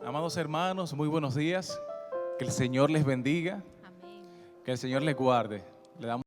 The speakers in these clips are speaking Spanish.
Amados hermanos, muy buenos días. Que el Señor les bendiga, Amén. que el Señor les guarde. Le damos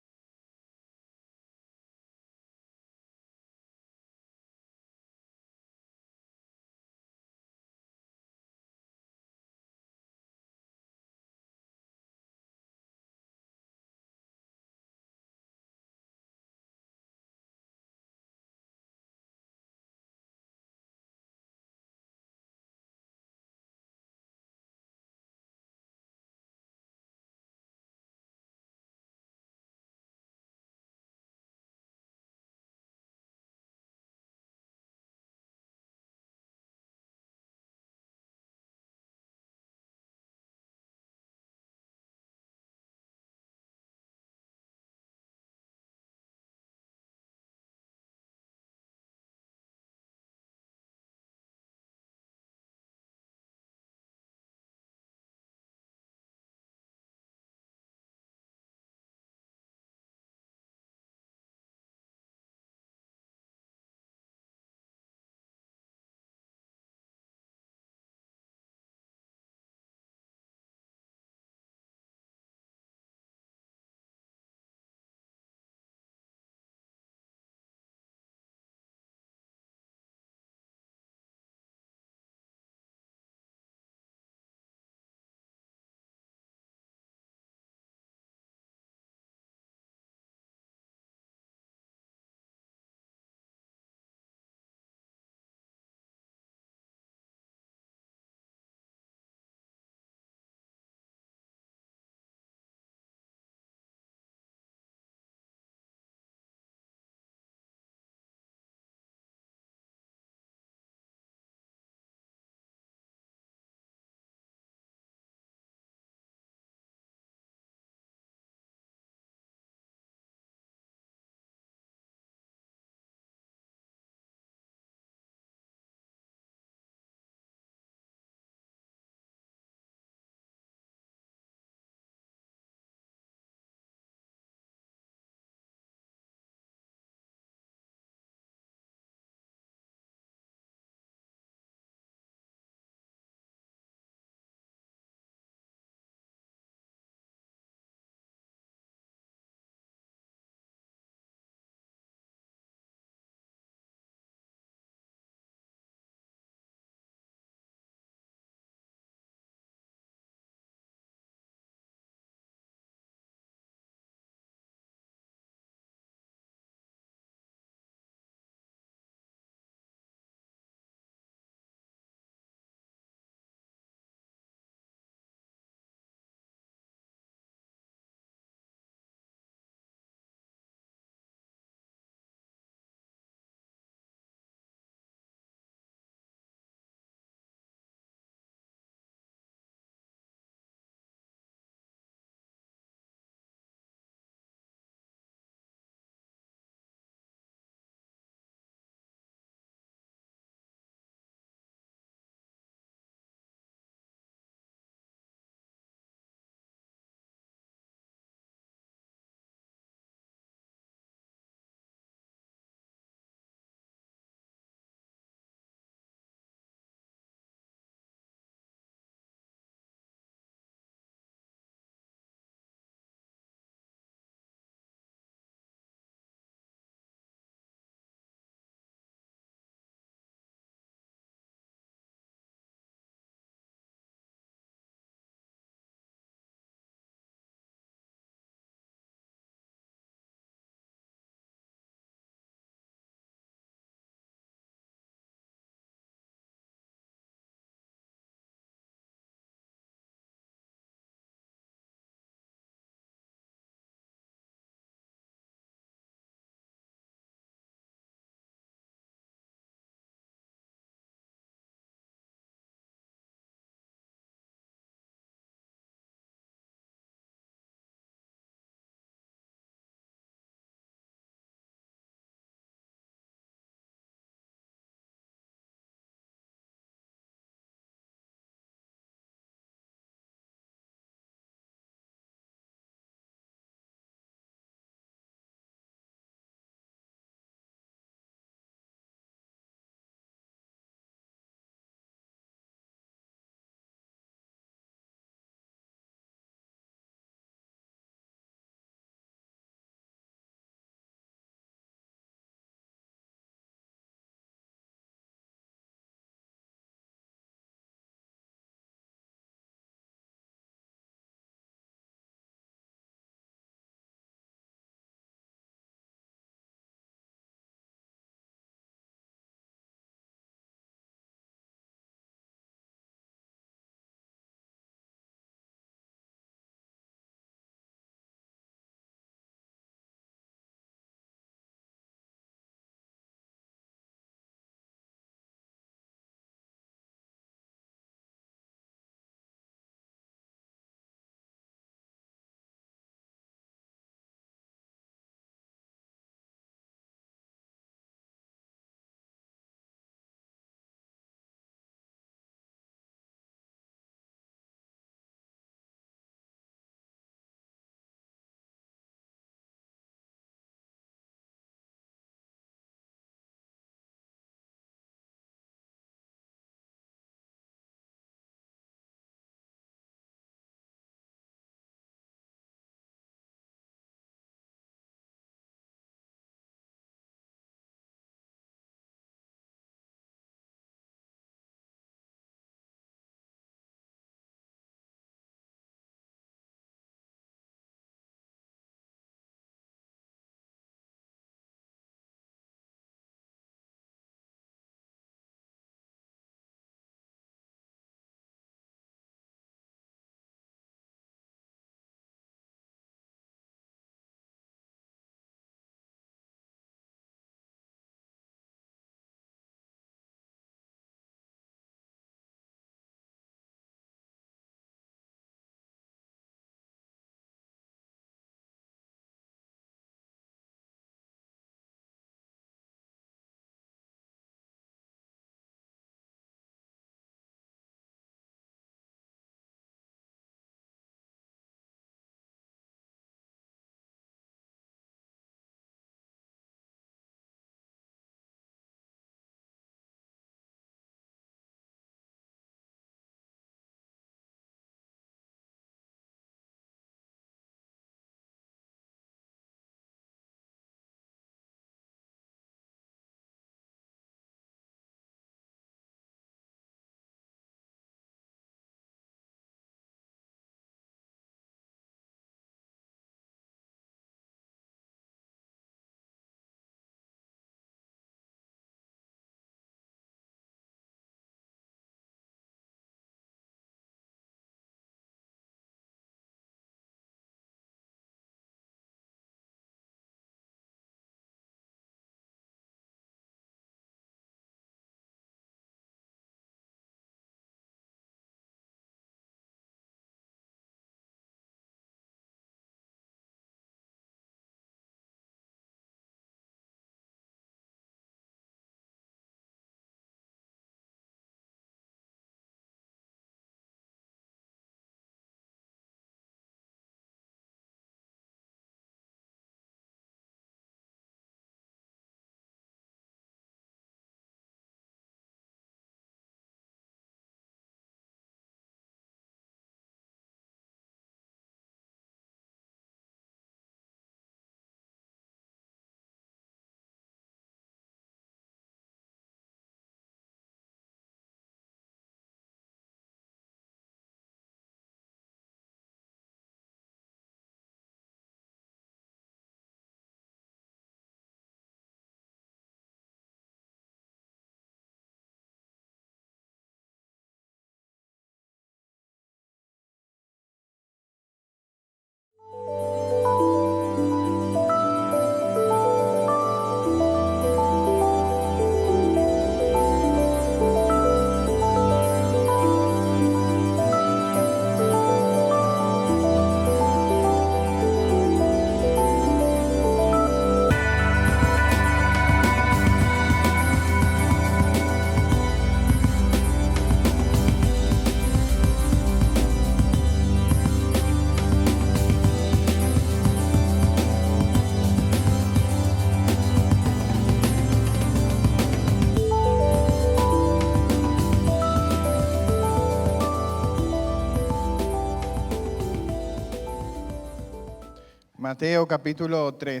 Mateo capítulo 3,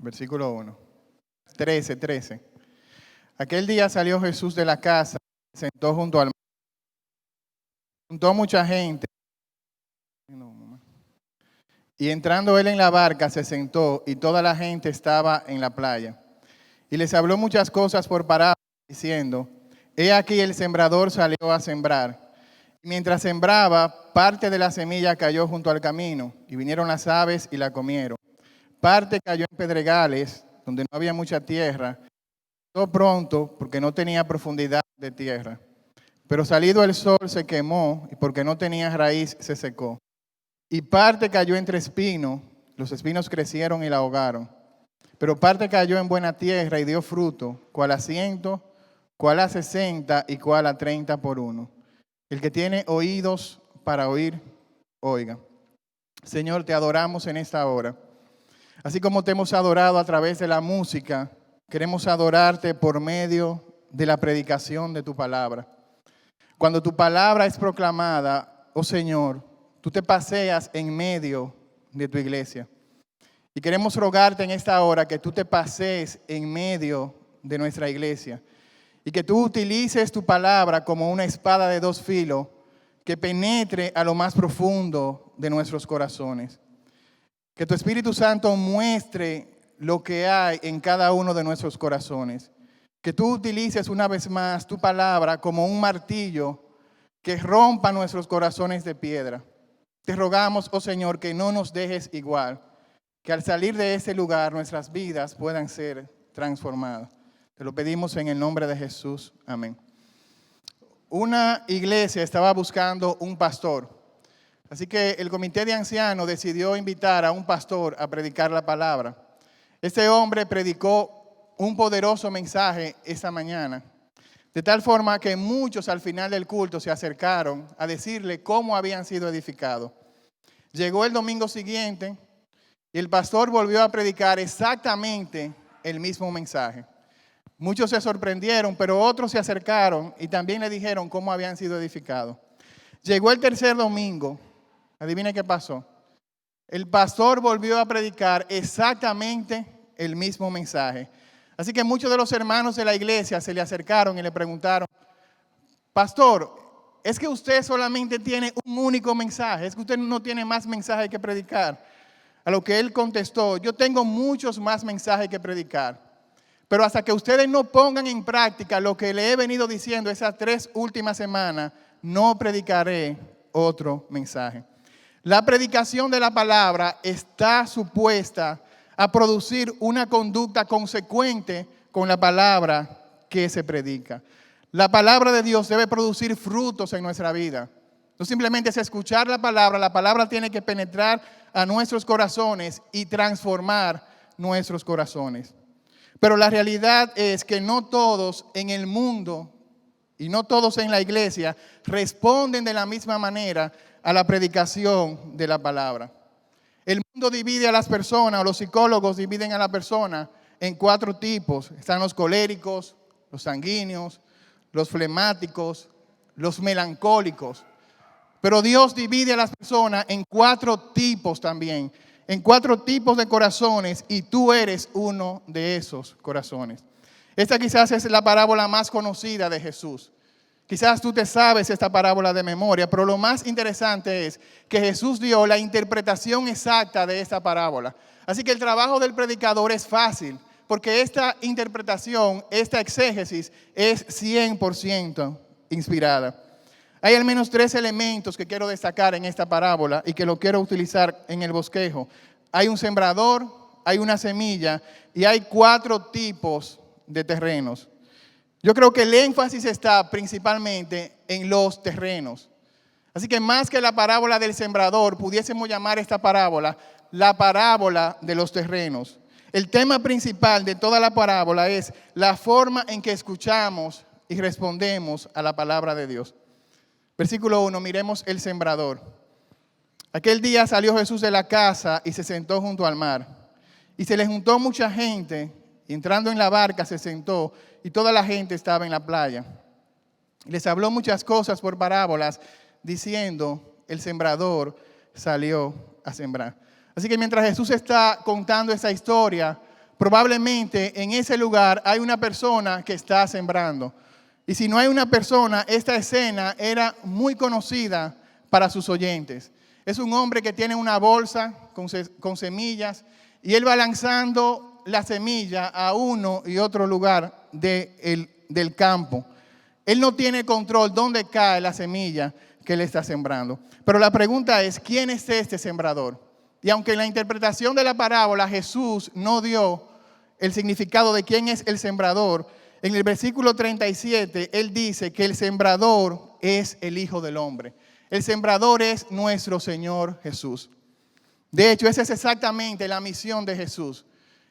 versículo 1. 13. Aquel día salió Jesús de la casa, se sentó junto al mar. Juntó mucha gente. Y entrando él en la barca, se sentó y toda la gente estaba en la playa. Y les habló muchas cosas por parábolas, diciendo: He aquí el sembrador salió a sembrar. Y mientras sembraba, parte de la semilla cayó junto al camino, y vinieron las aves y la comieron. Parte cayó en pedregales, donde no había mucha tierra. Todo pronto, porque no tenía profundidad de tierra. Pero salido el sol se quemó, y porque no tenía raíz se secó. Y parte cayó entre espinos, los espinos crecieron y la ahogaron. Pero parte cayó en buena tierra y dio fruto, cual a 100, cual a 60 y cual a 30 por uno. El que tiene oídos para oír, oiga. Señor, te adoramos en esta hora. Así como te hemos adorado a través de la música, queremos adorarte por medio de la predicación de tu palabra. Cuando tu palabra es proclamada, oh Señor, tú te paseas en medio de tu iglesia. Y queremos rogarte en esta hora que tú te pasees en medio de nuestra iglesia. Y que tú utilices tu palabra como una espada de dos filos que penetre a lo más profundo de nuestros corazones. Que tu Espíritu Santo muestre lo que hay en cada uno de nuestros corazones. Que tú utilices una vez más tu palabra como un martillo que rompa nuestros corazones de piedra. Te rogamos, oh Señor, que no nos dejes igual. Que al salir de ese lugar nuestras vidas puedan ser transformadas. Te lo pedimos en el nombre de Jesús. Amén. Una iglesia estaba buscando un pastor. Así que el comité de ancianos decidió invitar a un pastor a predicar la palabra. Este hombre predicó un poderoso mensaje esta mañana. De tal forma que muchos al final del culto se acercaron a decirle cómo habían sido edificados. Llegó el domingo siguiente y el pastor volvió a predicar exactamente el mismo mensaje. Muchos se sorprendieron, pero otros se acercaron y también le dijeron cómo habían sido edificados. Llegó el tercer domingo. Adivine qué pasó. El pastor volvió a predicar exactamente el mismo mensaje. Así que muchos de los hermanos de la iglesia se le acercaron y le preguntaron: Pastor, ¿es que usted solamente tiene un único mensaje? ¿Es que usted no tiene más mensajes que predicar? A lo que él contestó: yo tengo muchos más mensajes que predicar. Pero hasta que ustedes no pongan en práctica lo que le he venido diciendo esas 3 últimas semanas, no predicaré otro mensaje. La predicación de la palabra está supuesta a producir una conducta consecuente con la palabra que se predica. La palabra de Dios debe producir frutos en nuestra vida. No simplemente es escuchar la palabra tiene que penetrar a nuestros corazones y transformar nuestros corazones. Pero la realidad es que no todos en el mundo y no todos en la iglesia responden de la misma manera a la predicación de la palabra. El mundo divide a las personas, o los psicólogos dividen a la persona en 4 tipos. Están los coléricos, los sanguíneos, los flemáticos, los melancólicos. Pero Dios divide a las personas en 4 tipos también, en 4 tipos de corazones, y tú eres uno de esos corazones. Esta quizás es la parábola más conocida de Jesús. Quizás tú te sabes esta parábola de memoria, pero lo más interesante es que Jesús dio la interpretación exacta de esta parábola. Así que el trabajo del predicador es fácil, porque esta interpretación, esta exégesis es 100% inspirada. Hay al menos 3 elementos que quiero destacar en esta parábola y que lo quiero utilizar en el bosquejo. Hay un sembrador, hay una semilla y hay 4 tipos de terrenos. Yo creo que el énfasis está principalmente en los terrenos. Así que más que la parábola del sembrador, pudiésemos llamar esta parábola la parábola de los terrenos. El tema principal de toda la parábola es la forma en que escuchamos y respondemos a la palabra de Dios. Versículo 1, miremos el sembrador. Aquel día salió Jesús de la casa y se sentó junto al mar. Y se le juntó mucha gente, y entrando en la barca se sentó, y toda la gente estaba en la playa. Y les habló muchas cosas por parábolas, diciendo: el sembrador salió a sembrar. Así que mientras Jesús está contando esa historia, probablemente en ese lugar hay una persona que está sembrando. Y si no hay una persona, esta escena era muy conocida para sus oyentes. Es un hombre que tiene una bolsa con semillas y él va lanzando la semilla a uno y otro lugar del campo. Él no tiene control dónde cae la semilla que él está sembrando. Pero la pregunta es, ¿quién es este sembrador? Y aunque en la interpretación de la parábola Jesús no dio el significado de quién es el sembrador, en el versículo 37 él dice que el sembrador es el Hijo del Hombre. El sembrador es nuestro Señor Jesús. De hecho, esa es exactamente la misión de Jesús.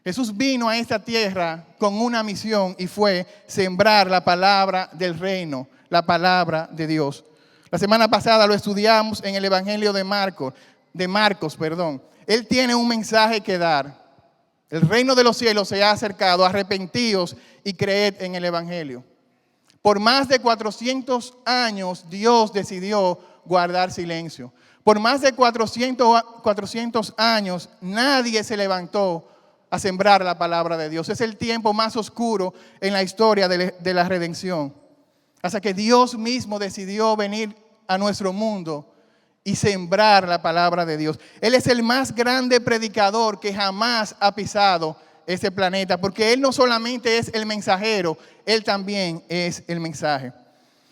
Jesús vino a esta tierra con una misión y fue sembrar la palabra del reino, la palabra de Dios. La semana pasada lo estudiamos en el Evangelio de Marcos. Él tiene un mensaje que dar. El reino de los cielos se ha acercado, arrepentíos y creed en el Evangelio. Por más de 400 años Dios decidió guardar silencio. Por más de 400 años nadie se levantó a sembrar la palabra de Dios. Es el tiempo más oscuro en la historia de la redención. Hasta que Dios mismo decidió venir a nuestro mundo y sembrar la palabra de Dios. Él es el más grande predicador que jamás ha pisado este planeta, porque Él no solamente es el mensajero, Él también es el mensaje.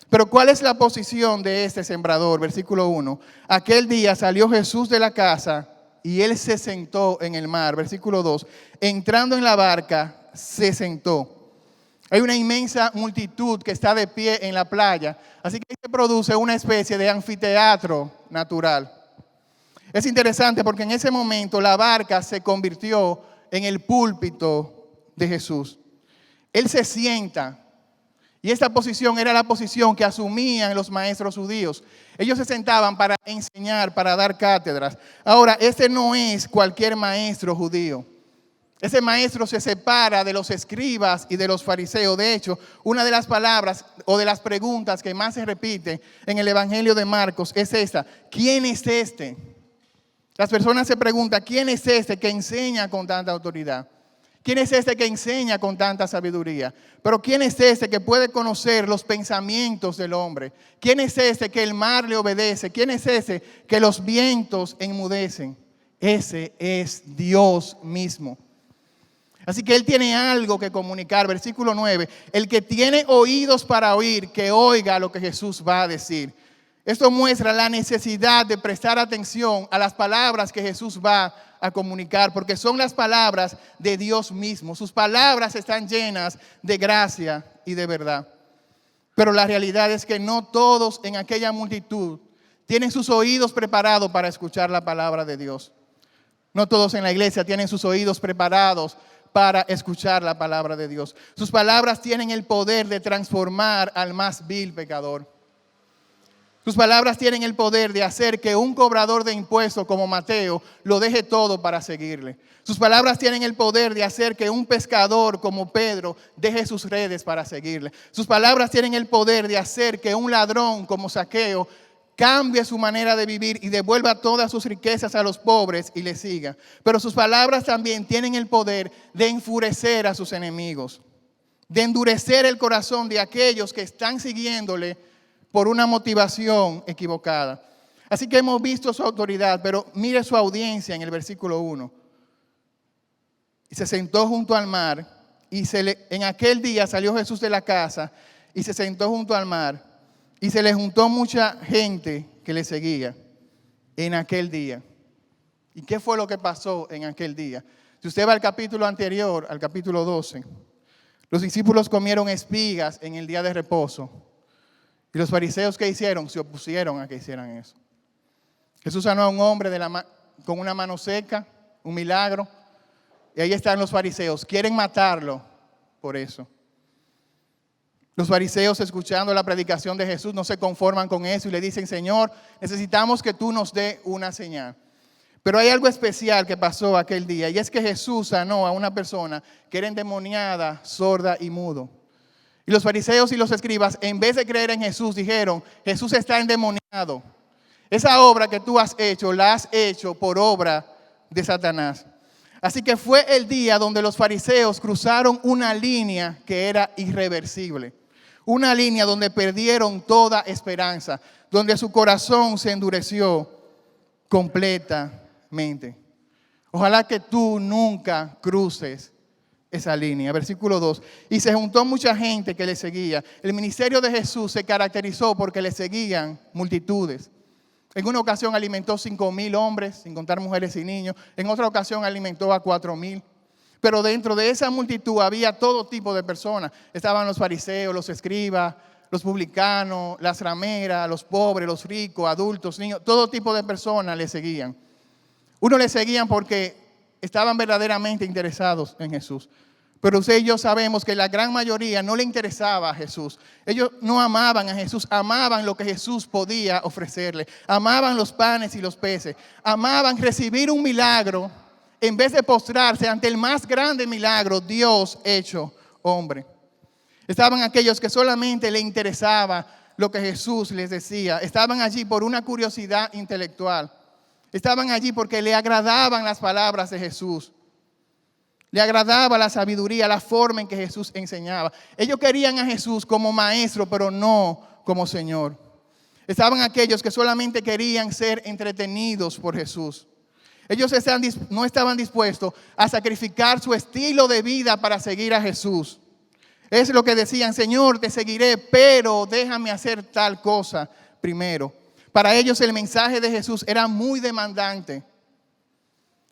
Pero ¿cuál es la posición de este sembrador? Versículo 1. Aquel día salió Jesús de la casa y Él se sentó en el mar. Versículo 2. Entrando en la barca, se sentó. Hay una inmensa multitud que está de pie en la playa, así que se produce una especie de anfiteatro natural. Es interesante porque en ese momento la barca se convirtió en el púlpito de Jesús. Él se sienta y esta posición era la posición que asumían los maestros judíos. Ellos se sentaban para enseñar, para dar cátedras. Ahora, este no es cualquier maestro judío. Ese maestro se separa de los escribas y de los fariseos. De hecho, una de las palabras o de las preguntas que más se repite en el Evangelio de Marcos es esta: ¿quién es este? Las personas se preguntan, ¿quién es este que enseña con tanta autoridad? ¿Quién es este que enseña con tanta sabiduría? Pero ¿quién es este que puede conocer los pensamientos del hombre? ¿Quién es este que el mar le obedece? ¿Quién es ese que los vientos enmudecen? Ese es Dios mismo. Así que Él tiene algo que comunicar. Versículo 9. El que tiene oídos para oír, que oiga lo que Jesús va a decir. Esto muestra la necesidad de prestar atención a las palabras que Jesús va a comunicar, porque son las palabras de Dios mismo. Sus palabras están llenas de gracia y de verdad. Pero la realidad es que no todos en aquella multitud tienen sus oídos preparados para escuchar la palabra de Dios. No todos en la iglesia tienen sus oídos preparados para escuchar la palabra de Dios. Sus palabras tienen el poder de transformar al más vil pecador. Sus palabras tienen el poder de hacer que un cobrador de impuestos como Mateo lo deje todo para seguirle. Sus palabras tienen el poder de hacer que un pescador como Pedro deje sus redes para seguirle. Sus palabras tienen el poder de hacer que un ladrón como Zaqueo cambie su manera de vivir y devuelva todas sus riquezas a los pobres y le siga. Pero sus palabras también tienen el poder de enfurecer a sus enemigos, de endurecer el corazón de aquellos que están siguiéndole por una motivación equivocada. Así que hemos visto su autoridad, pero mire su audiencia en el versículo 1. Y se sentó junto al mar, y en aquel día salió Jesús de la casa y se sentó junto al mar. Y se le juntó mucha gente que le seguía en aquel día. ¿Y qué fue lo que pasó en aquel día? Si usted va al capítulo anterior, al capítulo 12, los discípulos comieron espigas en el día de reposo. Y los fariseos, ¿qué hicieron? Se opusieron a que hicieran eso. Jesús sanó a un hombre con una mano seca, un milagro. Y ahí están los fariseos. Quieren matarlo por eso. Los fariseos, escuchando la predicación de Jesús, no se conforman con eso y le dicen: Señor, necesitamos que tú nos dé una señal. Pero hay algo especial que pasó aquel día, y es que Jesús sanó a una persona que era endemoniada, sorda y mudo. Y los fariseos y los escribas, en vez de creer en Jesús, dijeron: Jesús está endemoniado. Esa obra que tú has hecho, la has hecho por obra de Satanás. Así que fue el día donde los fariseos cruzaron una línea que era irreversible. Una línea donde perdieron toda esperanza, donde su corazón se endureció completamente. Ojalá que tú nunca cruces esa línea. Versículo 2. Y se juntó mucha gente que le seguía. El ministerio de Jesús se caracterizó porque le seguían multitudes. En una ocasión alimentó 5,000 hombres, sin contar mujeres y niños. En otra ocasión alimentó a 4,000. Pero dentro de esa multitud había todo tipo de personas. Estaban los fariseos, los escribas, los publicanos, las rameras, los pobres, los ricos, adultos, niños. Todo tipo de personas le seguían. Unos le seguían porque estaban verdaderamente interesados en Jesús. Pero usted y yo sabemos que la gran mayoría no le interesaba a Jesús. Ellos no amaban a Jesús, amaban lo que Jesús podía ofrecerle. Amaban los panes y los peces. Amaban recibir un milagro en vez de postrarse ante el más grande milagro, Dios hecho hombre. Estaban aquellos que solamente le interesaba lo que Jesús les decía. Estaban allí por una curiosidad intelectual. Estaban allí porque le agradaban las palabras de Jesús. Le agradaba la sabiduría, la forma en que Jesús enseñaba. Ellos querían a Jesús como maestro, pero no como Señor. Estaban aquellos que solamente querían ser entretenidos por Jesús. Ellos no estaban dispuestos a sacrificar su estilo de vida para seguir a Jesús. Es lo que decían: Señor, te seguiré, pero déjame hacer tal cosa primero. Para ellos el mensaje de Jesús era muy demandante.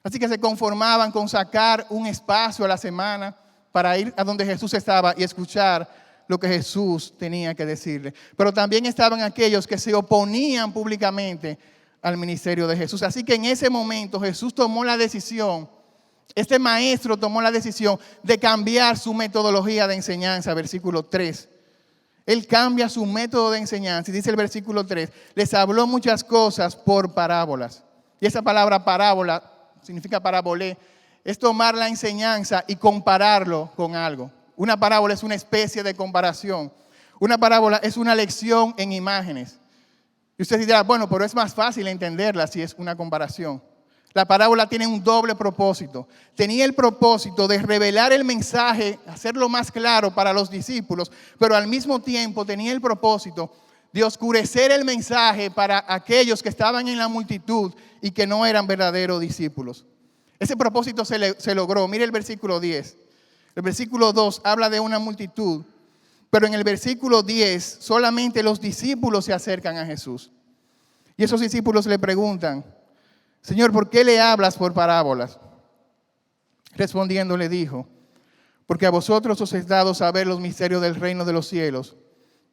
Así que se conformaban con sacar un espacio a la semana para ir a donde Jesús estaba y escuchar lo que Jesús tenía que decirle. Pero también estaban aquellos que se oponían públicamente al ministerio de Jesús. Así que en ese momento Jesús tomó la decisión, este maestro tomó la decisión de cambiar su metodología de enseñanza. Versículo 3. Él cambia su método de enseñanza y dice el versículo 3, les habló muchas cosas por parábolas. Y esa palabra parábola significa parabolé, es tomar la enseñanza y compararlo con algo. Una parábola es una especie de comparación. Una parábola es una lección en imágenes. Y usted dirá, bueno, pero es más fácil entenderla si es una comparación. La parábola tiene un doble propósito. Tenía el propósito de revelar el mensaje, hacerlo más claro para los discípulos, pero al mismo tiempo tenía el propósito de oscurecer el mensaje para aquellos que estaban en la multitud y que no eran verdaderos discípulos. Ese propósito se logró. Mire el versículo 10. El versículo 2 habla de una multitud, pero en el versículo 10 solamente los discípulos se acercan a Jesús. Y esos discípulos le preguntan, Señor, ¿por qué le hablas por parábolas? Respondiendo le dijo, porque a vosotros os es dado saber los misterios del reino de los cielos,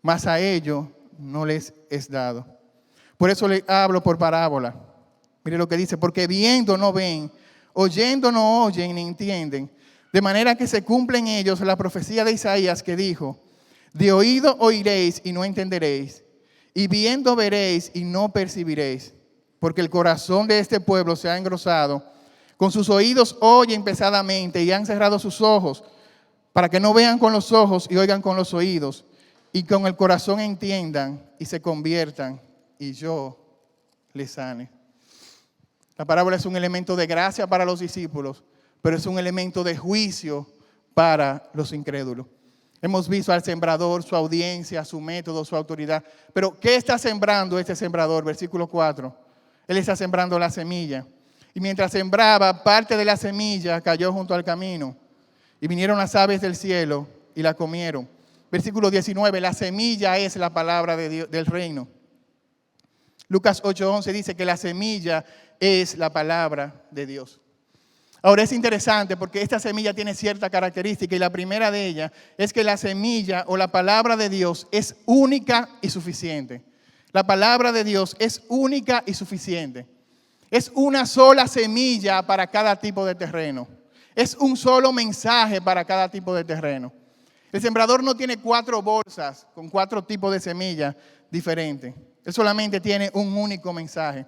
mas a ellos no les es dado. Por eso le hablo por parábola. Mire lo que dice, porque viendo no ven, oyendo no oyen ni entienden. De manera que se cumple en ellos la profecía de Isaías que dijo, de oído oiréis y no entenderéis, y viendo veréis y no percibiréis. Porque el corazón de este pueblo se ha engrosado, con sus oídos oyen pesadamente y han cerrado sus ojos, para que no vean con los ojos y oigan con los oídos, y con el corazón entiendan y se conviertan, y yo les sane. La parábola es un elemento de gracia para los discípulos, pero es un elemento de juicio para los incrédulos. Hemos visto al sembrador, su audiencia, su método, su autoridad. Pero ¿qué está sembrando este sembrador? Versículo 4. Él está sembrando la semilla. Y mientras sembraba, parte de la semilla cayó junto al camino. Y vinieron las aves del cielo y la comieron. Versículo 19, la semilla es la palabra de Dios, del reino. Lucas 8:11 dice que la semilla es la palabra de Dios. Ahora es interesante porque esta semilla tiene cierta característica y la primera de ellas es que la semilla o la palabra de Dios es única y suficiente. La palabra de Dios es única y suficiente. Es una sola semilla para cada tipo de terreno. Es un solo mensaje para cada tipo de terreno. El sembrador no tiene 4 bolsas con 4 tipos de semillas diferentes. Él solamente tiene un único mensaje.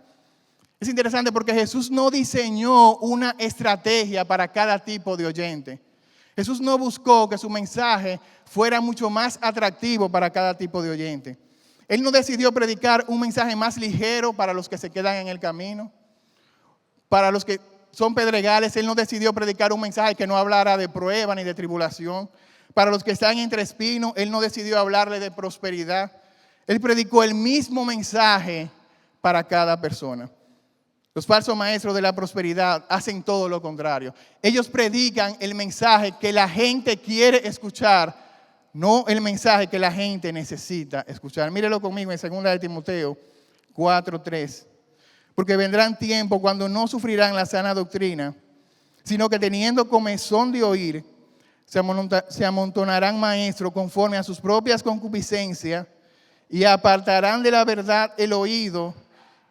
Es interesante porque Jesús no diseñó una estrategia para cada tipo de oyente. Jesús no buscó que su mensaje fuera mucho más atractivo para cada tipo de oyente. Él no decidió predicar un mensaje más ligero para los que se quedan en el camino, para los que son pedregales. Él no decidió predicar un mensaje que no hablara de prueba ni de tribulación. Para los que están entre espinos, Él no decidió hablarle de prosperidad. Él predicó el mismo mensaje para cada persona. Los falsos maestros de la prosperidad hacen todo lo contrario. Ellos predican el mensaje que la gente quiere escuchar, no el mensaje que la gente necesita escuchar. Mírelo conmigo en 2 de Timoteo 4:3. Porque vendrán tiempos cuando no sufrirán la sana doctrina, sino que teniendo comezón de oír, se amontonarán maestros conforme a sus propias concupiscencias y apartarán de la verdad el oído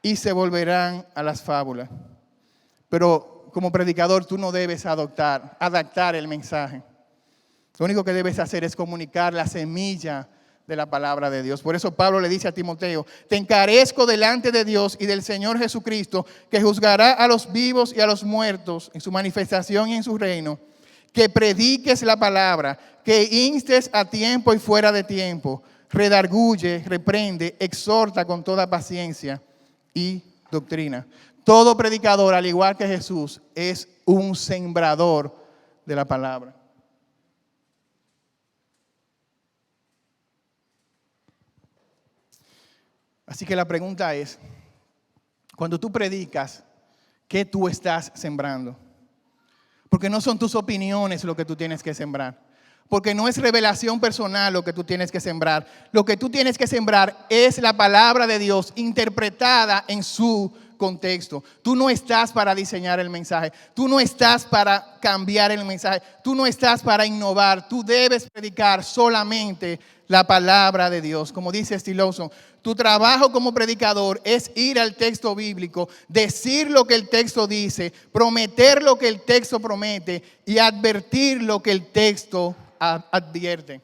y se volverán a las fábulas. Pero como predicador tú no debes adaptar el mensaje. Lo único que debes hacer es comunicar la semilla de la palabra de Dios. Por eso Pablo le dice a Timoteo: te encarezco delante de Dios y del Señor Jesucristo, que juzgará a los vivos y a los muertos en su manifestación y en su reino, que prediques la palabra, que instes a tiempo y fuera de tiempo, redarguye, reprende, exhorta con toda paciencia y doctrina. Todo predicador, al igual que Jesús, es un sembrador de la palabra. Así que la pregunta es, cuando tú predicas, ¿qué tú estás sembrando? Porque no son tus opiniones lo que tú tienes que sembrar. Porque no es revelación personal lo que tú tienes que sembrar. Lo que tú tienes que sembrar es la palabra de Dios interpretada en su contexto. Tú no estás para diseñar el mensaje. Tú no estás para cambiar el mensaje. Tú no estás para innovar. Tú debes predicar solamente la palabra de Dios. Como dice Steve Lawson, tu trabajo como predicador es ir al texto bíblico, decir lo que el texto dice, prometer lo que el texto promete y advertir lo que el texto advierte.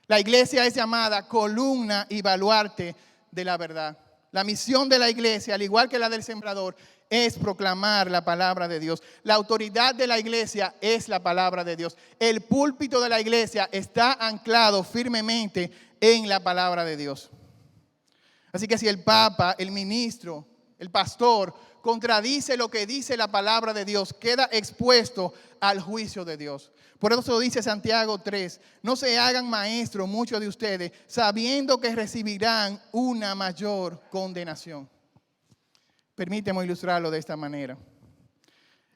La iglesia es llamada columna y baluarte de la verdad. La misión de la iglesia, al igual que la del sembrador, es proclamar la palabra de Dios. La autoridad de la iglesia es la palabra de Dios. El púlpito de la iglesia está anclado firmemente en la palabra de Dios. Así que si el papa, el ministro, el pastor contradice lo que dice la palabra de Dios, queda expuesto al juicio de Dios. Por eso dice Santiago 3, no se hagan maestros muchos de ustedes, sabiendo que recibirán una mayor condenación. Permíteme ilustrarlo de esta manera.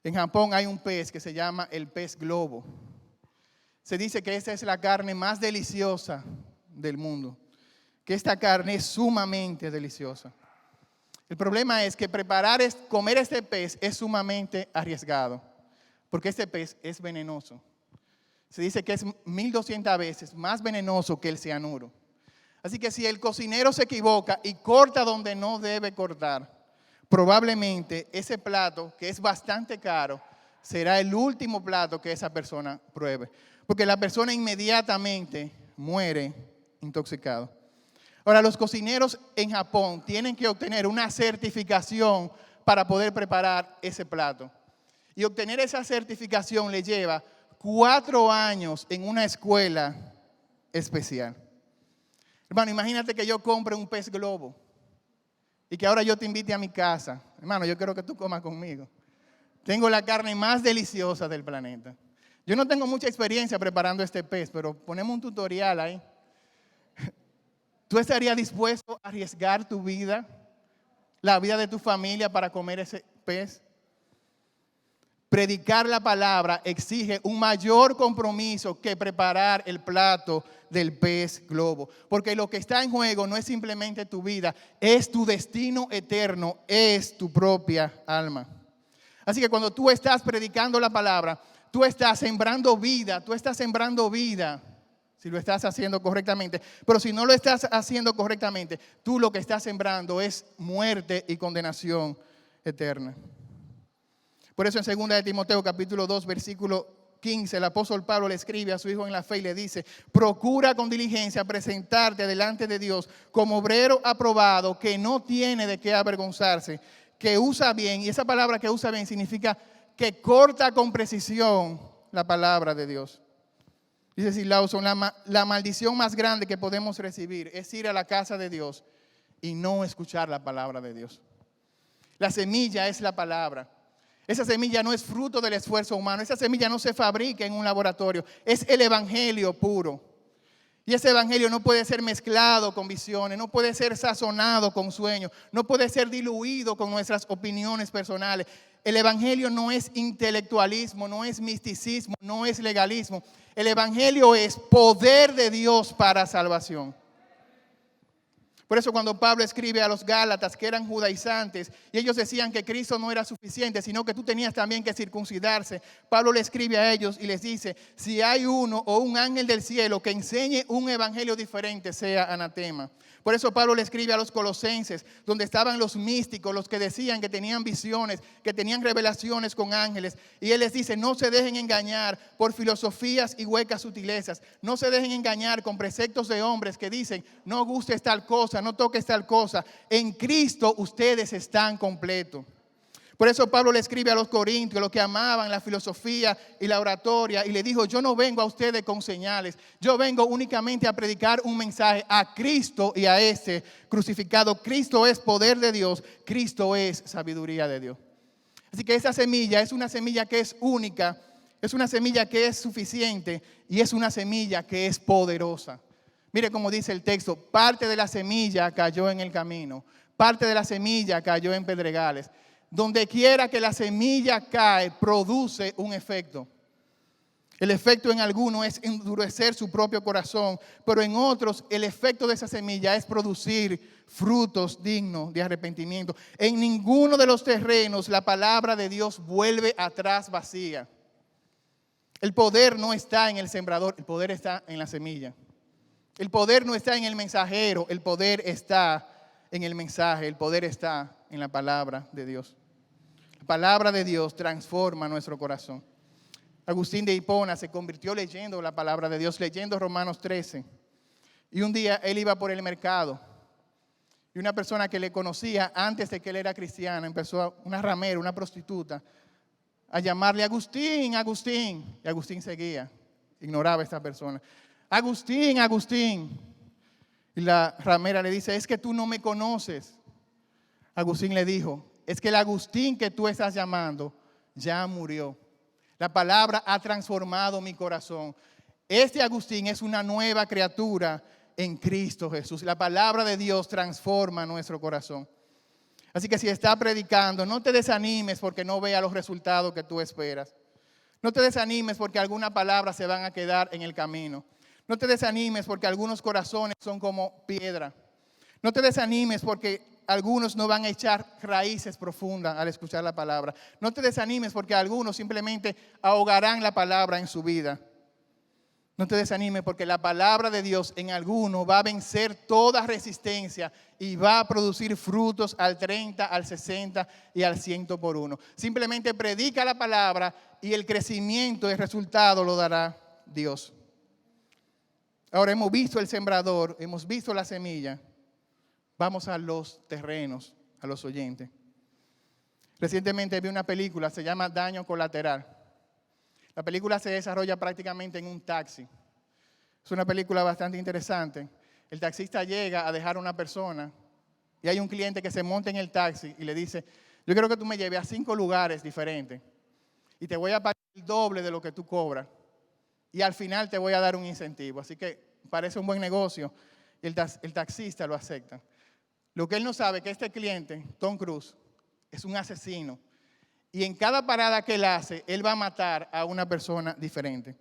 En Japón hay un pez que se llama el pez globo. Se dice que esta es la carne más deliciosa del mundo, que esta carne es sumamente deliciosa. El problema es que comer este pez es sumamente arriesgado, porque este pez es venenoso. Se dice que es 1200 veces más venenoso que el cianuro. Así que si el cocinero se equivoca y corta donde no debe cortar, probablemente ese plato, que es bastante caro, será el último plato que esa persona pruebe. Porque la persona inmediatamente muere intoxicado. Ahora, los cocineros en Japón tienen que obtener una certificación para poder preparar ese plato. Y obtener esa certificación le lleva 4 años en una escuela especial. Hermano, imagínate que yo compre un pez globo y que ahora yo te invite a mi casa. Hermano, yo quiero que tú comas conmigo. Tengo la carne más deliciosa del planeta. Yo no tengo mucha experiencia preparando este pez, pero ponemos un tutorial ahí. ¿Tú estarías dispuesto a arriesgar tu vida, la vida de tu familia para comer ese pez? Predicar la palabra exige un mayor compromiso que preparar el plato del pez globo. Porque lo que está en juego no es simplemente tu vida, es tu destino eterno, es tu propia alma. Así que cuando tú estás predicando la palabra, tú estás sembrando vida, si lo estás haciendo correctamente. Pero si no lo estás haciendo correctamente, tú lo que estás sembrando es muerte y condenación eterna. Por eso en 2 de Timoteo capítulo 2 versículo 15 el apóstol Pablo le escribe a su hijo en la fe y le dice: procura con diligencia presentarte delante de Dios como obrero aprobado, que no tiene de qué avergonzarse, que usa bien, y esa palabra que usa bien significa que corta con precisión la palabra de Dios. Dice Steve Lawson, la maldición más grande que podemos recibir es ir a la casa de Dios y no escuchar la palabra de Dios. La semilla es la palabra. Esa semilla no es fruto del esfuerzo humano. Esa semilla no se fabrica en un laboratorio. Es el evangelio puro. Y ese evangelio no puede ser mezclado con visiones, no puede ser sazonado con sueños, no puede ser diluido con nuestras opiniones personales. El evangelio no es intelectualismo, no es misticismo, no es legalismo. El evangelio es poder de Dios para salvación. Por eso cuando Pablo escribe a los Gálatas que eran judaizantes y ellos decían que Cristo no era suficiente, sino que tú tenías también que circuncidarse, Pablo le escribe a ellos y les dice, si hay uno o un ángel del cielo que enseñe un evangelio diferente, sea anatema. Por eso Pablo le escribe a los colosenses, donde estaban los místicos, los que decían que tenían visiones, que tenían revelaciones con ángeles. Y él les dice, no se dejen engañar por filosofías y huecas sutilezas. No se dejen engañar con preceptos de hombres que dicen, no gustes tal cosa, no toques tal cosa. En Cristo ustedes están completos. Por eso Pablo le escribe a los corintios, los que amaban la filosofía y la oratoria, y le dijo, yo no vengo a ustedes con señales, yo vengo únicamente a predicar un mensaje a Cristo y a este crucificado. Cristo es poder de Dios, Cristo es sabiduría de Dios. Así que esa semilla es una semilla que es única, es una semilla que es suficiente y es una semilla que es poderosa. Mire cómo dice el texto, parte de la semilla cayó en el camino, parte de la semilla cayó en pedregales. Donde quiera que la semilla cae, produce un efecto. El efecto en algunos es endurecer su propio corazón, pero en otros el efecto de esa semilla es producir frutos dignos de arrepentimiento. En ninguno de los terrenos la palabra de Dios vuelve atrás vacía. El poder no está en el sembrador, el poder está en la semilla. El poder no está en el mensajero, el poder está en el mensaje, el poder está en la palabra de Dios. La palabra de Dios transforma nuestro corazón. Agustín de Hipona se convirtió leyendo la palabra de Dios, leyendo Romanos 13. Y un día él iba por el mercado y una persona que le conocía antes de que él era cristiano, una ramera, una prostituta, a llamarle Agustín, Agustín. Y Agustín seguía, ignoraba a esta persona. Agustín, Agustín. Y la ramera le dice, es que tú no me conoces. Agustín le dijo, es que el Agustín que tú estás llamando ya murió. La palabra ha transformado mi corazón. Este Agustín es una nueva criatura en Cristo Jesús. La palabra de Dios transforma nuestro corazón. Así que si está predicando, no te desanimes porque no vea los resultados que tú esperas. No te desanimes porque algunas palabras se van a quedar en el camino. No te desanimes porque algunos corazones son como piedra. No te desanimes porque algunos no van a echar raíces profundas al escuchar la palabra. No te desanimes porque algunos simplemente ahogarán la palabra en su vida. No te desanimes porque la palabra de Dios en algunos va a vencer toda resistencia y va a producir frutos al 30, al 60 y al 100 por uno. Simplemente predica la palabra y el crecimiento, el resultado lo dará Dios. Ahora hemos visto el sembrador, hemos visto la semilla. Vamos a los terrenos, a los oyentes. Recientemente vi una película, se llama Daño Colateral. La película se desarrolla prácticamente en un taxi. Es una película bastante interesante. El taxista llega a dejar a una persona y hay un cliente que se monta en el taxi y le dice, yo quiero que tú me lleves a 5 lugares diferentes y te voy a pagar el doble de lo que tú cobras y al final te voy a dar un incentivo. Así que parece un buen negocio y el taxista lo acepta. Lo que él no sabe es que este cliente, Tom Cruise, es un asesino. Y en cada parada que él hace, él va a matar a una persona diferente.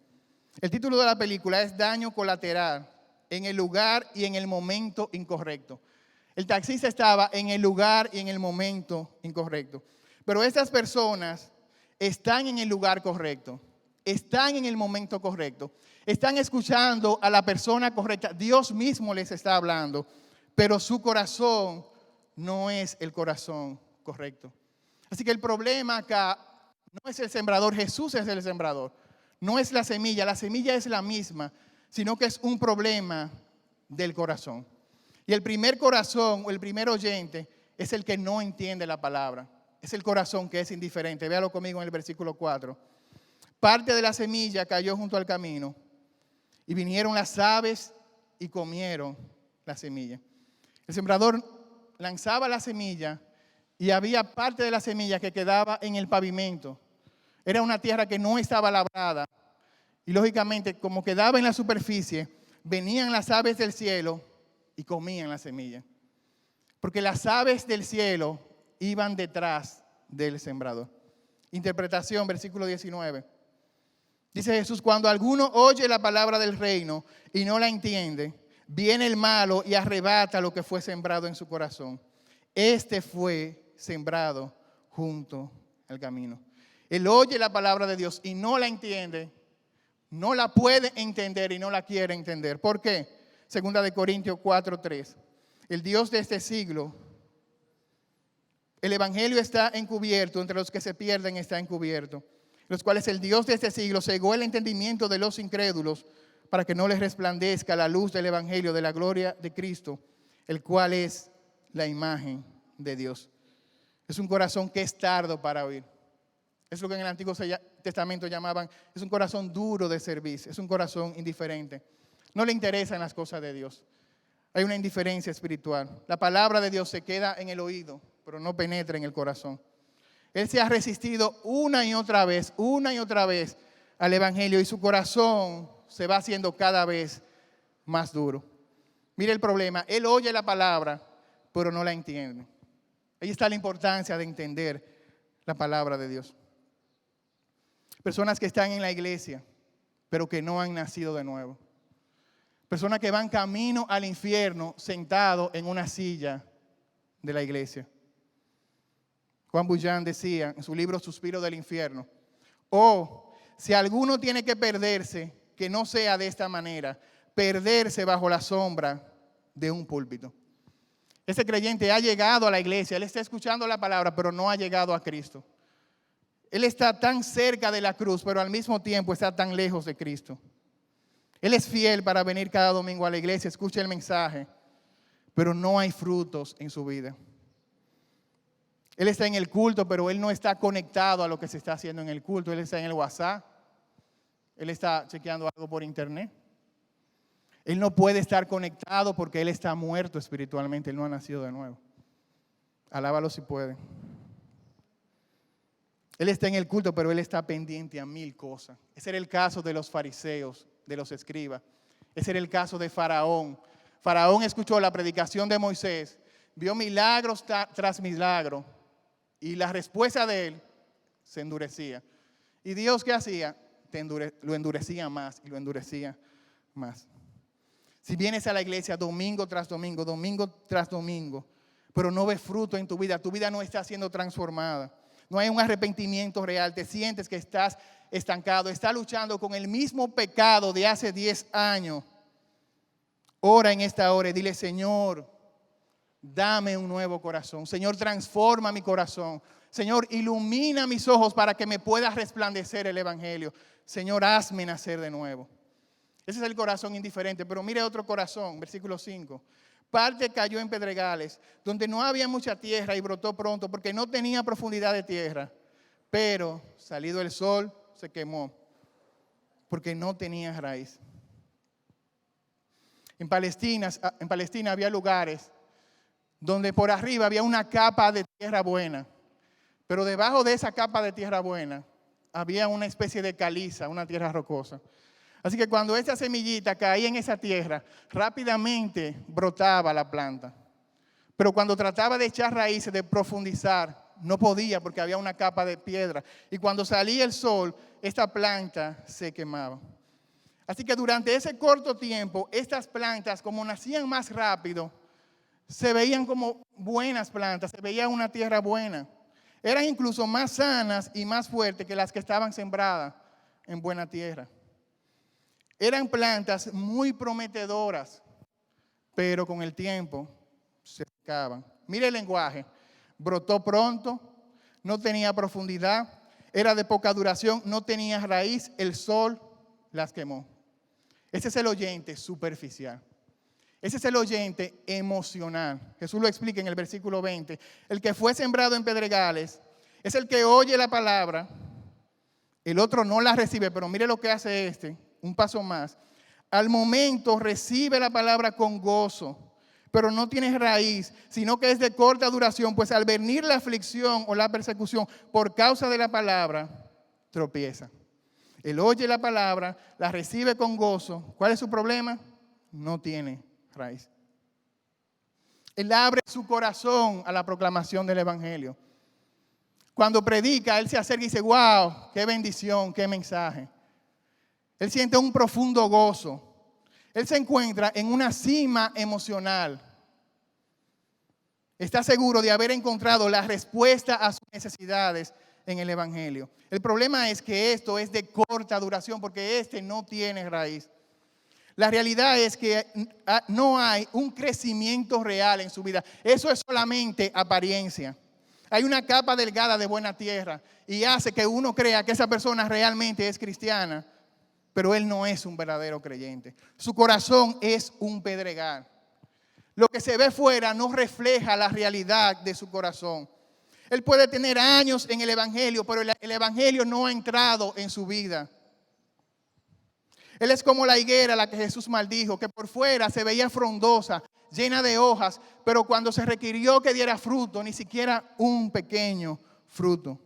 El título de la película es Daño Colateral, en el lugar y en el momento incorrecto. El taxista estaba en el lugar y en el momento incorrecto. Pero estas personas están en el lugar correcto, están en el momento correcto, están escuchando a la persona correcta. Dios mismo les está hablando. Pero su corazón no es el corazón correcto. Así que el problema acá no es el sembrador, Jesús es el sembrador. No es la semilla es la misma, sino que es un problema del corazón. Y el primer corazón o el primer oyente es el que no entiende la palabra. Es el corazón que es indiferente. Véalo conmigo en el versículo 4. Parte de la semilla cayó junto al camino y vinieron las aves y comieron la semilla. El sembrador lanzaba la semilla y había parte de la semilla que quedaba en el pavimento. Era una tierra que no estaba labrada. Y lógicamente, como quedaba en la superficie, venían las aves del cielo y comían la semilla. Porque las aves del cielo iban detrás del sembrador. Interpretación, versículo 19. Dice Jesús, cuando alguno oye la palabra del reino y no la entiende, viene el malo y arrebata lo que fue sembrado en su corazón. Este fue sembrado junto al camino. Él oye la palabra de Dios y no la entiende, no la puede entender y no la quiere entender. ¿Por qué? Segunda de Corintios 4:3. El Dios de este siglo, el evangelio está encubierto, entre los que se pierden está encubierto, los cuales el Dios de este siglo cegó el entendimiento de los incrédulos para que no les resplandezca la luz del evangelio de la gloria de Cristo, el cual es la imagen de Dios. Es un corazón que es tardo para oír. Es lo que en el Antiguo Testamento llamaban, es un corazón duro de servicio, es un corazón indiferente. No le interesan las cosas de Dios. Hay una indiferencia espiritual. La palabra de Dios se queda en el oído, pero no penetra en el corazón. Él se ha resistido una y otra vez al evangelio y su corazón se va haciendo cada vez más duro. Mire el problema, él oye la palabra, pero no la entiende. Ahí está la importancia de entender la palabra de Dios. Personas que están en la iglesia, pero que no han nacido de nuevo. Personas que van camino al infierno sentado en una silla de la iglesia. Juan Bunyan decía en su libro Suspiro del Infierno, si alguno tiene que perderse, que no sea de esta manera, perderse bajo la sombra de un púlpito. Ese creyente ha llegado a la iglesia, él está escuchando la palabra, pero no ha llegado a Cristo. Él está tan cerca de la cruz, pero al mismo tiempo está tan lejos de Cristo. Él es fiel para venir cada domingo a la iglesia, escucha el mensaje, pero no hay frutos en su vida. Él está en el culto, pero él no está conectado a lo que se está haciendo en el culto. Él está en el WhatsApp, él está chequeando algo por internet. Él no puede estar conectado porque él está muerto espiritualmente, él no ha nacido de nuevo. Alábalo si puede. Él está en el culto, pero él está pendiente a 1000 cosas. Ese era el caso de los fariseos, de los escribas. Ese era el caso de Faraón. Faraón escuchó la predicación de Moisés, vio milagros tras milagros, y la respuesta de él se endurecía. ¿Y Dios qué hacía? Lo endurecía más y lo endurecía más. Si vienes a la iglesia domingo tras domingo, pero no ves fruto en tu vida no está siendo transformada. No hay un arrepentimiento real, te sientes que estás estancado, estás luchando con el mismo pecado de hace 10 años. Ora en esta hora y dile, Señor, dame un nuevo corazón. Señor, transforma mi corazón. Señor, ilumina mis ojos para que me pueda resplandecer el evangelio. Señor, hazme nacer de nuevo. Ese es el corazón indiferente, pero mire otro corazón, versículo 5. Parte cayó en pedregales, donde no había mucha tierra y brotó pronto porque no tenía profundidad de tierra. Pero salido el sol se quemó porque no tenía raíz. En Palestina había lugares donde por arriba había una capa de tierra buena, pero debajo de esa capa de tierra buena había una especie de caliza, una tierra rocosa. Así que cuando esa semillita caía en esa tierra, rápidamente brotaba la planta. Pero cuando trataba de echar raíces, de profundizar, no podía porque había una capa de piedra. Y cuando salía el sol, esta planta se quemaba. Así que durante ese corto tiempo, estas plantas, como nacían más rápido, se veían como buenas plantas, se veía una tierra buena. Eran incluso más sanas y más fuertes que las que estaban sembradas en buena tierra. Eran plantas muy prometedoras, pero con el tiempo se secaban. Mire el lenguaje. Brotó pronto, no tenía profundidad, era de poca duración, no tenía raíz, el sol las quemó. Ese es el oyente superficial. Ese es el oyente emocional. Jesús lo explica en el versículo 20. El que fue sembrado en pedregales es el que oye la palabra, el otro no la recibe, pero mire lo que hace este. Un paso más. Al momento recibe la palabra con gozo, pero no tiene raíz, sino que es de corta duración, pues al venir la aflicción o la persecución por causa de la palabra, tropieza. Él oye la palabra, la recibe con gozo. ¿Cuál es su problema? No tiene raíz. Él abre su corazón a la proclamación del evangelio. Cuando predica, él se acerca y dice, wow, qué bendición, qué mensaje. Él siente un profundo gozo. Él se encuentra en una cima emocional. Está seguro de haber encontrado la respuesta a sus necesidades en el evangelio. El problema es que esto es de corta duración porque no tiene raíz. La realidad es que no hay un crecimiento real en su vida. Eso es solamente apariencia. Hay una capa delgada de buena tierra y hace que uno crea que esa persona realmente es cristiana, pero él no es un verdadero creyente. Su corazón es un pedregal. Lo que se ve fuera no refleja la realidad de su corazón. Él puede tener años en el evangelio, pero el evangelio no ha entrado en su vida. Él es como la higuera a la que Jesús maldijo, que por fuera se veía frondosa, llena de hojas, pero cuando se requirió que diera fruto, ni siquiera un pequeño fruto.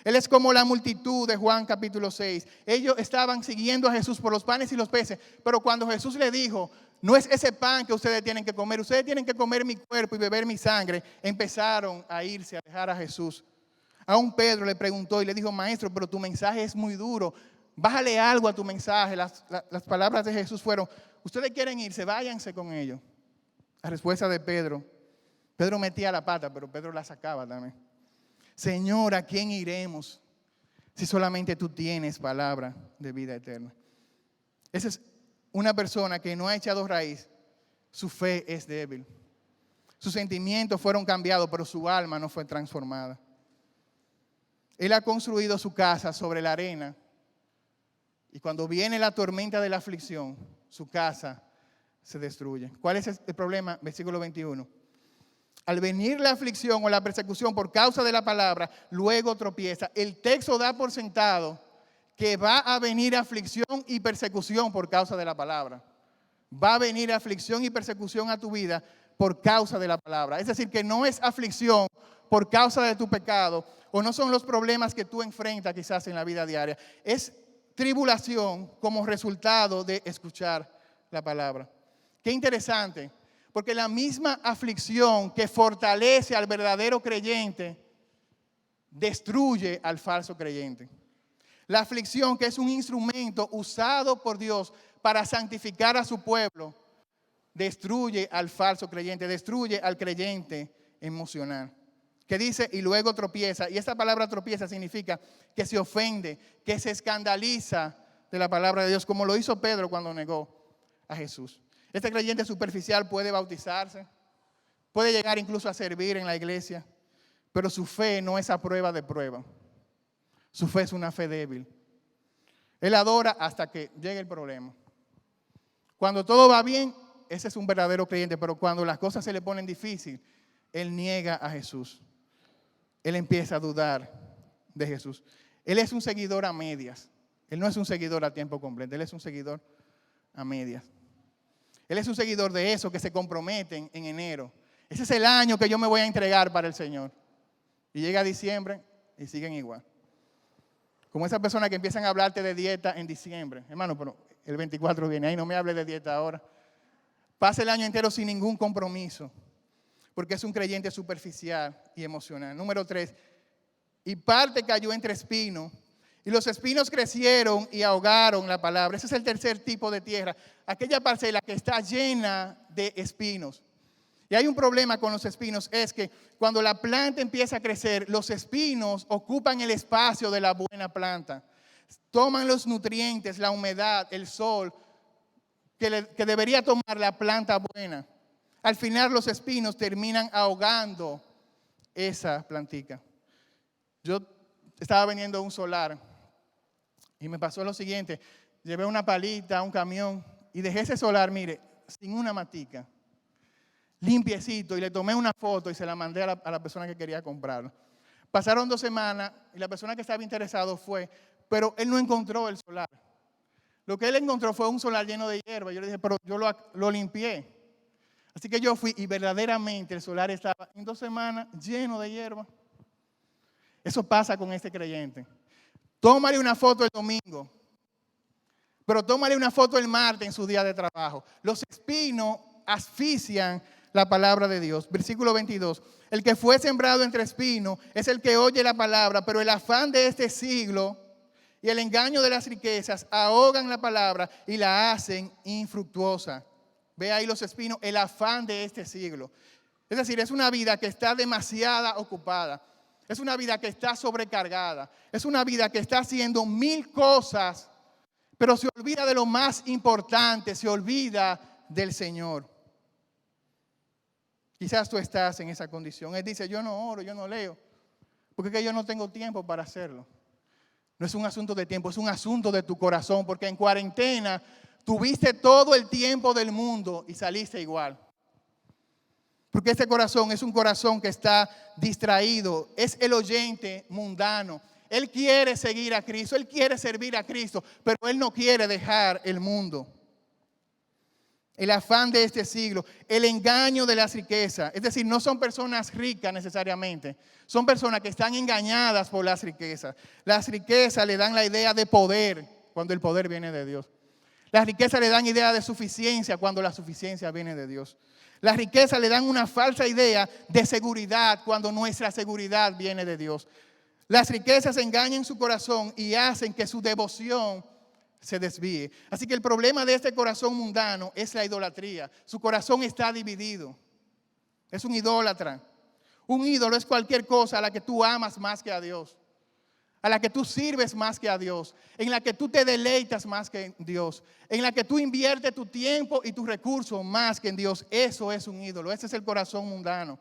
Él es como la multitud de Juan capítulo 6. Ellos estaban siguiendo a Jesús por los panes y los peces, pero cuando Jesús le dijo, no es ese pan que ustedes tienen que comer, ustedes tienen que comer mi cuerpo y beber mi sangre, empezaron a irse, a dejar a Jesús. Aún Pedro le preguntó y le dijo, maestro, pero tu mensaje es muy duro. Bájale algo a tu mensaje. Las palabras de Jesús fueron, ustedes quieren irse, váyanse con ellos. La respuesta de Pedro metía la pata, pero Pedro la sacaba también. Señor, ¿a quién iremos si solamente tú tienes palabra de vida eterna? Esa es una persona que no ha echado raíz. Su fe es débil. Sus sentimientos fueron cambiados, pero su alma no fue transformada. Él ha construido su casa sobre la arena. Y cuando viene la tormenta de la aflicción, su casa se destruye. ¿Cuál es el problema? Versículo 21. Al venir la aflicción o la persecución por causa de la palabra, luego tropieza. El texto da por sentado que va a venir aflicción y persecución por causa de la palabra. Va a venir aflicción y persecución a tu vida por causa de la palabra. Es decir, que no es aflicción por causa de tu pecado o no son los problemas que tú enfrentas quizás en la vida diaria. Es tribulación como resultado de escuchar la palabra. Qué interesante, porque la misma aflicción que fortalece al verdadero creyente destruye al falso creyente. La aflicción, que es un instrumento usado por Dios para santificar a su pueblo, destruye al falso creyente, destruye al creyente emocional. Que dice, y luego tropieza. Y esta palabra tropieza significa que se ofende, que se escandaliza de la palabra de Dios, como lo hizo Pedro cuando negó a Jesús. Este creyente superficial puede bautizarse, puede llegar incluso a servir en la iglesia, pero su fe no es a prueba de prueba. Su fe es una fe débil. Él adora hasta que llegue el problema. Cuando todo va bien, ese es un verdadero creyente, pero cuando las cosas se le ponen difíciles, él niega a Jesús. Él empieza a dudar de Jesús. Él es un seguidor a medias. Él no es un seguidor a tiempo completo, él es un seguidor a medias. Él es un seguidor de esos que se comprometen en enero. Ese es el año que yo me voy a entregar para el Señor. Y llega diciembre y siguen igual. Como esas personas que empiezan a hablarte de dieta en diciembre. Hermano, pero el 24 viene ahí, no me hable de dieta ahora. Pasa el año entero sin ningún compromiso. Porque es un creyente superficial y emocional. Número 3. Y parte cayó entre espinos. Y los espinos crecieron y ahogaron la palabra. Ese es el tercer tipo de tierra. Aquella parcela que está llena de espinos. Y hay un problema con los espinos. Es que cuando la planta empieza a crecer, los espinos ocupan el espacio de la buena planta. Toman los nutrientes, la humedad, el sol que debería tomar la planta buena. Al final los espinos terminan ahogando esa plantica. Yo estaba vendiendo un solar y me pasó lo siguiente. Llevé una palita, un camión y dejé ese solar, mire, sin una matica, limpiecito, y le tomé una foto y se la mandé a la persona que quería comprarlo. Pasaron 2 semanas y la persona que estaba interesado fue, pero él no encontró el solar. Lo que él encontró fue un solar lleno de hierba. Yo le dije, pero yo lo limpié. Así que yo fui y verdaderamente el solar estaba en 2 semanas lleno de hierba. Eso pasa con este creyente. Tómale una foto el domingo, pero tómale una foto el martes en su día de trabajo. Los espinos asfixian la palabra de Dios. Versículo 22. El que fue sembrado entre espinos es el que oye la palabra, pero el afán de este siglo y el engaño de las riquezas ahogan la palabra y la hacen infructuosa. Ve ahí los espinos, el afán de este siglo. Es decir, es una vida que está demasiado ocupada. Es una vida que está sobrecargada. Es una vida que está haciendo 1000 cosas, pero se olvida de lo más importante, se olvida del Señor. Quizás tú estás en esa condición. Él dice, yo no oro, yo no leo, porque es que yo no tengo tiempo para hacerlo. No es un asunto de tiempo, es un asunto de tu corazón, porque en cuarentena tuviste todo el tiempo del mundo y saliste igual. Porque este corazón es un corazón que está distraído, es el oyente mundano. Él quiere seguir a Cristo, él quiere servir a Cristo, pero él no quiere dejar el mundo. El afán de este siglo, el engaño de las riquezas. Es decir, no son personas ricas necesariamente, son personas que están engañadas por las riquezas. Las riquezas le dan la idea de poder cuando el poder viene de Dios. Las riquezas le dan idea de suficiencia cuando la suficiencia viene de Dios. Las riquezas le dan una falsa idea de seguridad cuando nuestra seguridad viene de Dios. Las riquezas engañan su corazón y hacen que su devoción se desvíe. Así que el problema de este corazón mundano es la idolatría. Su corazón está dividido. Es un idólatra. Un ídolo es cualquier cosa a la que tú amas más que a Dios, a la que tú sirves más que a Dios, en la que tú te deleitas más que en Dios, en la que tú inviertes tu tiempo y tus recursos más que en Dios. Eso es un ídolo. Ese es el corazón mundano.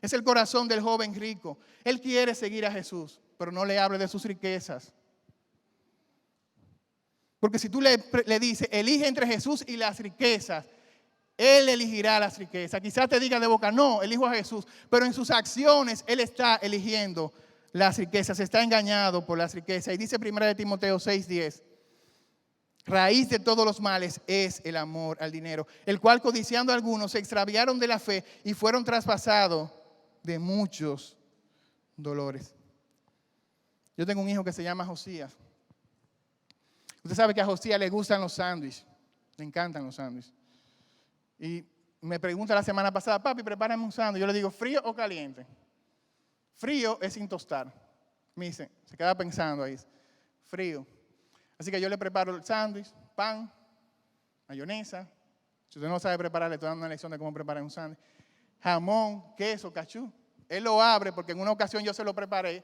Es el corazón del joven rico. Él quiere seguir a Jesús, pero no le hable de sus riquezas. Porque si tú le dices, elige entre Jesús y las riquezas, él elegirá las riquezas. Quizás te diga de boca, no, elijo a Jesús. Pero en sus acciones, él está eligiendo las riquezas. Está engañado por las riquezas. Y dice 1 Timoteo 6:10, raíz de todos los males es el amor al dinero, el cual codiciando a algunos se extraviaron de la fe y fueron traspasados de muchos dolores. Yo tengo un hijo que se llama Josías. Usted sabe que a Josías le gustan los sándwiches, le encantan los sándwiches. Y me pregunta la semana pasada, papi, prepárame un sándwich. Yo le digo, ¿frío o caliente? Frío es sin tostar. Me dice, se queda pensando ahí, frío. Así que yo le preparo el sándwich, pan, mayonesa. Si usted no sabe preparar, le estoy dando una lección de cómo preparar un sándwich. Jamón, queso, cachú. Él lo abre porque en una ocasión yo se lo preparé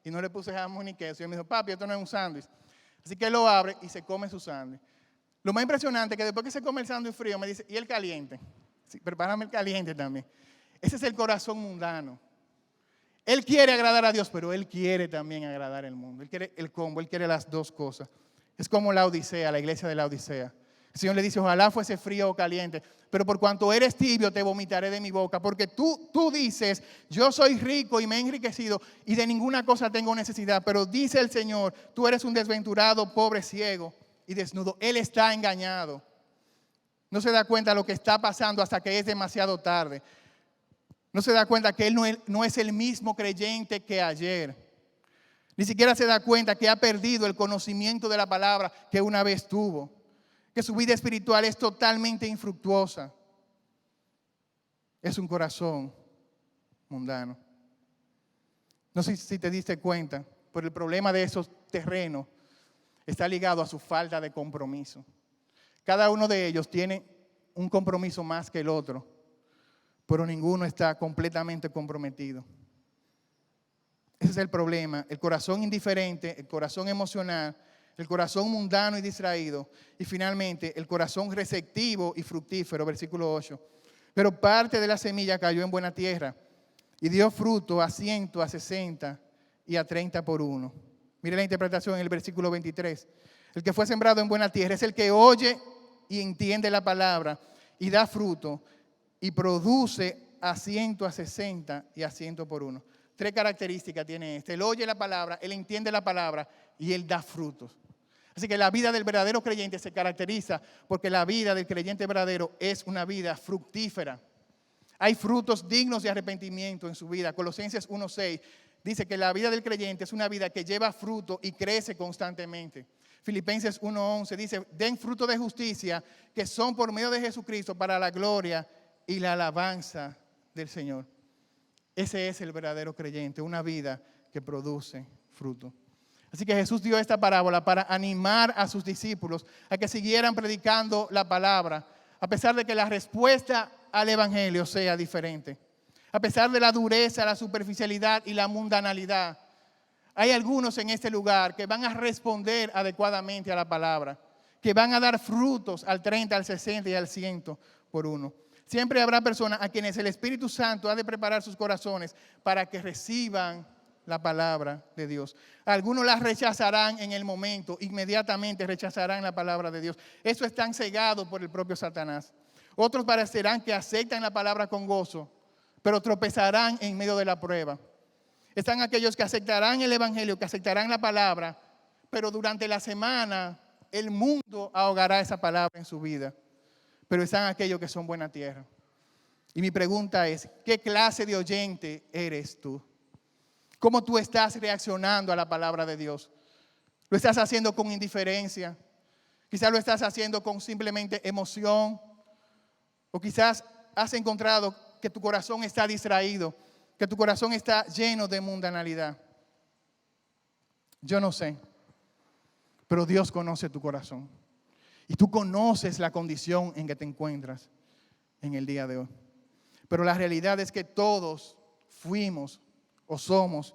y no le puse jamón ni queso. Y él me dijo, papi, esto no es un sándwich. Así que él lo abre y se come su sándwich. Lo más impresionante es que después que se come el sándwich frío, me dice, ¿y el caliente? Sí, prepárame el caliente también. Ese es el corazón mundano. Él quiere agradar a Dios, pero él quiere también agradar al mundo. Él quiere el combo, él quiere las dos cosas. Es como la Odisea, la iglesia de la Odisea. El Señor le dice, ojalá fuese frío o caliente, pero por cuanto eres tibio te vomitaré de mi boca, porque tú dices, yo soy rico y me he enriquecido y de ninguna cosa tengo necesidad, pero dice el Señor, tú eres un desventurado, pobre, ciego y desnudo. Él está engañado. No se da cuenta de lo que está pasando hasta que es demasiado tarde. No se da cuenta que él no es el mismo creyente que ayer. Ni siquiera se da cuenta que ha perdido el conocimiento de la palabra que una vez tuvo. Que su vida espiritual es totalmente infructuosa. Es un corazón mundano. No sé si te diste cuenta, pero el problema de esos terrenos está ligado a su falta de compromiso. Cada uno de ellos tiene un compromiso más que el otro, pero ninguno está completamente comprometido. Ese es el problema, el corazón indiferente, el corazón emocional, el corazón mundano y distraído, y finalmente el corazón receptivo y fructífero, versículo 8. Pero parte de la semilla cayó en buena tierra y dio fruto a 100, a 60 y a 30 por uno. Mire la interpretación en el versículo 23. El que fue sembrado en buena tierra es el que oye y entiende la palabra y da fruto y produce a 100, a 60 y a 100 por uno. 3 características tiene este. Él oye la palabra, él entiende la palabra y él da frutos. Así que la vida del verdadero creyente se caracteriza porque la vida del creyente verdadero es una vida fructífera. Hay frutos dignos de arrepentimiento en su vida. Colosenses 1:6 dice que la vida del creyente es una vida que lleva fruto y crece constantemente. Filipenses 1:11 dice, den fruto de justicia que son por medio de Jesucristo para la gloria y la alabanza del Señor. Ese es el verdadero creyente, una vida que produce fruto. Así que Jesús dio esta parábola para animar a sus discípulos a que siguieran predicando la palabra, a pesar de que la respuesta al evangelio sea diferente. A pesar de la dureza, la superficialidad y la mundanalidad, hay algunos en este lugar que van a responder adecuadamente a la palabra, que van a dar frutos al 30, al 60 y al 100 por uno. Siempre habrá personas a quienes el Espíritu Santo ha de preparar sus corazones para que reciban la palabra de Dios. Algunos la rechazarán en el momento, inmediatamente rechazarán la palabra de Dios. Eso están cegados por el propio Satanás. Otros parecerán que aceptan la palabra con gozo, pero tropezarán en medio de la prueba. Están aquellos que aceptarán el evangelio, que aceptarán la palabra, pero durante la semana el mundo ahogará esa palabra en su vida. Pero están aquellos que son buena tierra. Y mi pregunta es, ¿qué clase de oyente eres tú? ¿Cómo tú estás reaccionando a la palabra de Dios? ¿Lo estás haciendo con indiferencia? Quizás lo estás haciendo con simplemente emoción. O quizás has encontrado que tu corazón está distraído, que tu corazón está lleno de mundanalidad. Yo no sé, pero Dios conoce tu corazón. Y tú conoces la condición en que te encuentras en el día de hoy. Pero la realidad es que todos fuimos o somos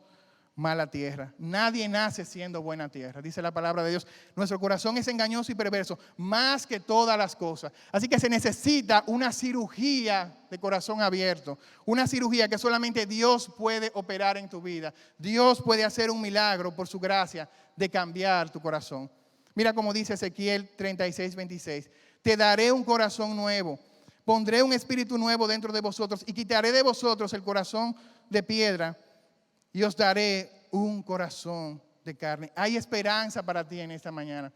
mala tierra. Nadie nace siendo buena tierra. Dice la palabra de Dios, nuestro corazón es engañoso y perverso, más que todas las cosas. Así que se necesita una cirugía de corazón abierto. Una cirugía que solamente Dios puede operar en tu vida. Dios puede hacer un milagro por su gracia de cambiar tu corazón. Mira cómo dice Ezequiel 36:26. Te daré un corazón nuevo. Pondré un espíritu nuevo dentro de vosotros y quitaré de vosotros el corazón de piedra y os daré un corazón de carne. Hay esperanza para ti en esta mañana.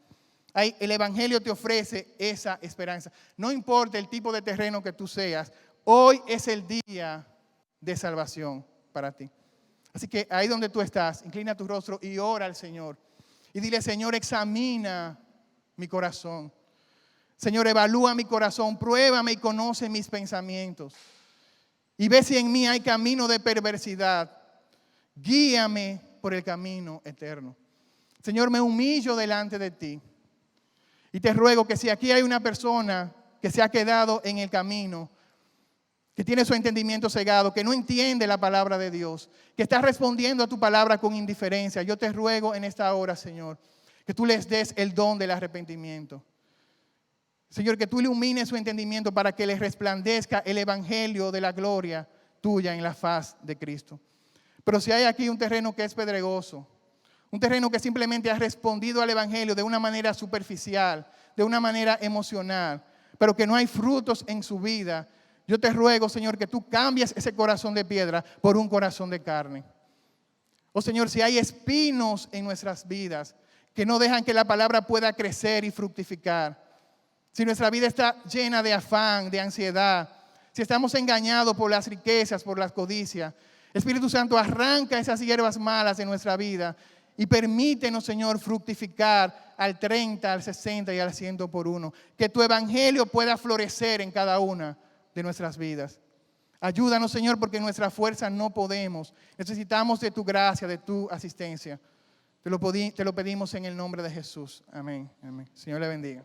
El evangelio te ofrece esa esperanza. No importa el tipo de terreno que tú seas, hoy es el día de salvación para ti. Así que ahí donde tú estás, inclina tu rostro y ora al Señor. Y dile, Señor, examina mi corazón. Señor, evalúa mi corazón, pruébame y conoce mis pensamientos. Y ve si en mí hay camino de perversidad. Guíame por el camino eterno. Señor, me humillo delante de ti. Y te ruego que si aquí hay una persona que se ha quedado en el camino, que tiene su entendimiento cegado, que no entiende la palabra de Dios, que está respondiendo a tu palabra con indiferencia, yo te ruego en esta hora, Señor, que tú les des el don del arrepentimiento. Señor, que tú ilumines su entendimiento para que les resplandezca el evangelio de la gloria tuya en la faz de Cristo. Pero si hay aquí un terreno que es pedregoso, un terreno que simplemente ha respondido al evangelio de una manera superficial, de una manera emocional, pero que no hay frutos en su vida, yo te ruego, Señor, que tú cambies ese corazón de piedra por un corazón de carne. Oh, Señor, si hay espinos en nuestras vidas que no dejan que la palabra pueda crecer y fructificar, si nuestra vida está llena de afán, de ansiedad, si estamos engañados por las riquezas, por las codicias, Espíritu Santo, arranca esas hierbas malas de nuestra vida y permítenos, Señor, fructificar al 30, al 60 y al 100 por uno. Que tu evangelio pueda florecer en cada una de nuestras vidas. Ayúdanos, Señor, porque en nuestra fuerza no podemos. Necesitamos de tu gracia, de tu asistencia. Te lo pedimos en el nombre de Jesús. Amén. Amén. Señor le bendiga.